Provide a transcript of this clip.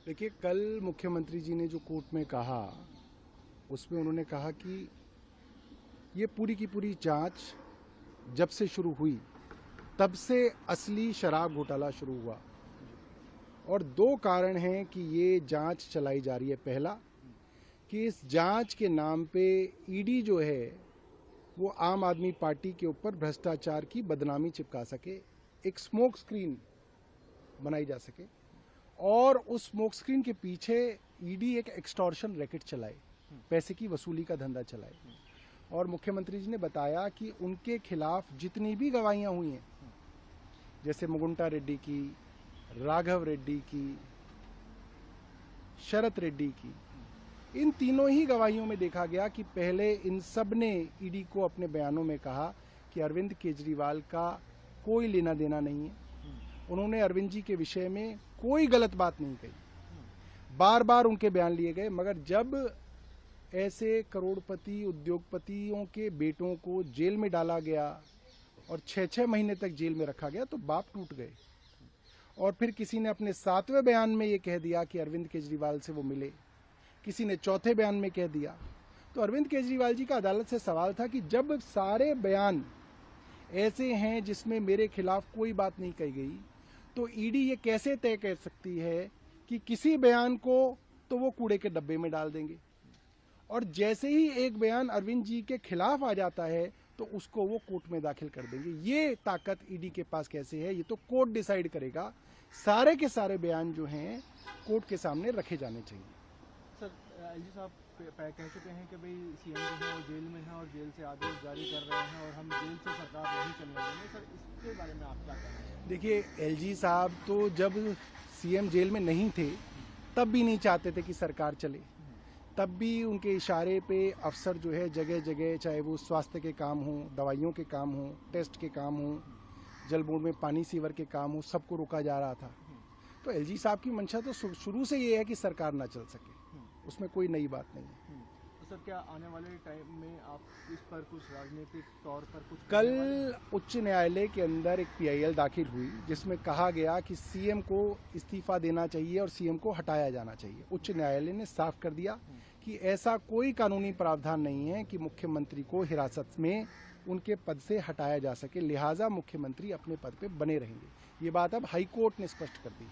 देखिए, कल मुख्यमंत्री जी ने जो कोर्ट में कहा, उसमें उन्होंने कहा कि ये पूरी की पूरी जांच जब से शुरू हुई तब से असली शराब घोटाला शुरू हुआ और दो कारण हैं कि ये जांच चलाई जा रही है। पहला कि इस जांच के नाम पे ईडी जो है वो आम आदमी पार्टी के ऊपर भ्रष्टाचार की बदनामी चिपका सके, एक स्मोक स्क्रीन बनाई जा सके और उस स्मोक स्क्रीन के पीछे ईडी एक एक्सटॉर्शन रैकेट चलाए, पैसे की वसूली का धंधा चलाए। और मुख्यमंत्री जी ने बताया कि उनके खिलाफ जितनी भी गवाहियां हुई हैं, जैसे मुगुंटा रेड्डी की, राघव रेड्डी की, शरत रेड्डी की, इन तीनों ही गवाहियों में देखा गया कि पहले इन सब ने ईडी को अपने बयानों में कहा कि अरविंद केजरीवाल का कोई लेना देना नहीं है। उन्होंने अरविंद जी के विषय में कोई गलत बात नहीं कही। बार बार उनके बयान लिए गए, मगर जब ऐसे करोड़पति उद्योगपतियों के बेटों को जेल में डाला गया और 6-6 महीने तक जेल में रखा गया तो बाप टूट गए। और फिर किसी ने अपने 7वें बयान में ये कह दिया कि अरविंद केजरीवाल से वो मिले, किसी ने 4थे बयान में कह दिया। तो अरविंद केजरीवाल जी का अदालत से सवाल था कि जब सारे बयान ऐसे हैं जिसमें मेरे खिलाफ कोई बात नहीं कही गई, तो ईडी ये कैसे तय कर सकती है कि किसी बयान को तो वो कूड़े के डब्बे में डाल देंगे और जैसे ही एक बयान अरविंद जी के खिलाफ आ जाता है तो उसको वो कोर्ट में दाखिल कर देंगे। ये ताकत ईडी के पास कैसे है, ये तो कोर्ट डिसाइड करेगा। सारे के सारे बयान जो हैं कोर्ट के सामने रखे जाने चाहिए। सर, एलजी साहब कह चुके हैं कि भाई सीएम जो है वो जेल में है और जेल से आदेश जारी कर रहे हैं और हम जेल से सरकार नहीं चलने देंगे। सर, इसके बारे में आप क्या कहेंगे? देखिए, एलजी साहब तो जब सीएम जेल में नहीं थे तब भी नहीं चाहते थे कि सरकार चले। तब भी उनके इशारे पे अफसर जो है जगह जगह, चाहे वो स्वास्थ्य के काम हो, दवाइयों के काम हो, टेस्ट के काम हो, जल बोर्ड में पानी सीवर के काम हो, सबको रोका जा रहा था। तो एलजी साहब की मंशा तो शुरू से ये है कि सरकार ना चल सके, उसमें कोई नई बात नहीं है। तो सर, क्या आने वाले टाइम में आप इस पर कुछ राजनीतिक तौर पर कुछ कल उच्च न्यायालय के अंदर एक पीआईएल दाखिल हुई जिसमें कहा गया कि सीएम को इस्तीफा देना चाहिए और सीएम को हटाया जाना चाहिए। उच्च न्यायालय ने साफ कर दिया कि ऐसा कोई कानूनी प्रावधान नहीं है कि मुख्यमंत्री को हिरासत में उनके पद से हटाया जा सके, लिहाजा मुख्यमंत्री अपने पद पे बने रहेंगे। ये बात अब हाईकोर्ट ने स्पष्ट कर दी।